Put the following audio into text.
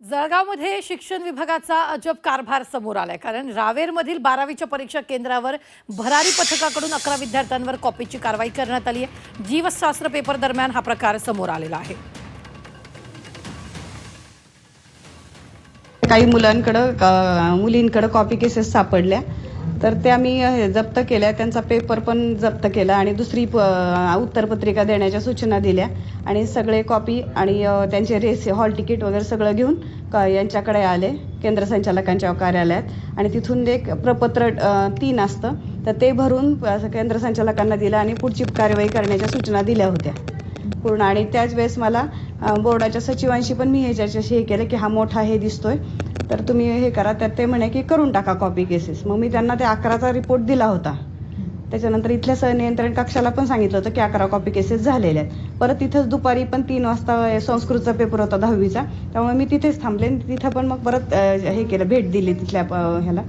जळगावमध्ये शिक्षण विभागाचा अजब कारभार समोर आलाय। कारण रावेरमधील 12वीच्या परीक्षा केंद्रावर भरारी पथकाकडून 11 विद्यार्थ्यांवर कॉपीची कारवाई करण्यात आली आहे। जीवशास्त्र पेपर दरम्यान हा प्रकार समोर आलेला आहे। काही मुलींकडे कॉपी केसेस सापडल्या, तर त्या मी जप्त केल्या। त्यांचा पेपर पण जप्त केला आणि दुसरी उत्तरपत्रिका देण्याच्या सूचना दिल्या आणि सगळे कॉपी आणि त्यांचे रेस हॉल तिकीट वगैरे सगळं घेऊन यांच्याकडे आले केंद्र संचालकांच्या कार्यालयात आणि तिथून एक प्रपत्र 3 असतं, तर ते भरून केंद्र संचालकांना दिलं आणि पुढची कार्यवाही करण्याच्या सूचना दिल्या होत्या पूर्ण। आणि त्याच वेळेस मला बोर्डाच्या सचिवांशी पण मी ह्याच्याशी हे केलं की हा मोठा हे दिसतोय, तर तुम्ही हे करा। त्यात ते म्हणे की करून टाका कॉपी केसेस। मग मी त्यांना ते 11चा रिपोर्ट दिला होता। त्याच्यानंतर इथल्या सहनियंत्रण कक्षाला पण सांगितलं होतं की 11 कॉपी केसेस झालेल्या आहेत। परत तिथंच दुपारी पण 3 वाजता संस्कृतचा पेपर होता 10वीचा, त्यामुळे मी तिथेच थांबले। तिथं पण मग परत हे केलं, भेट दिली तिथल्या ह्याला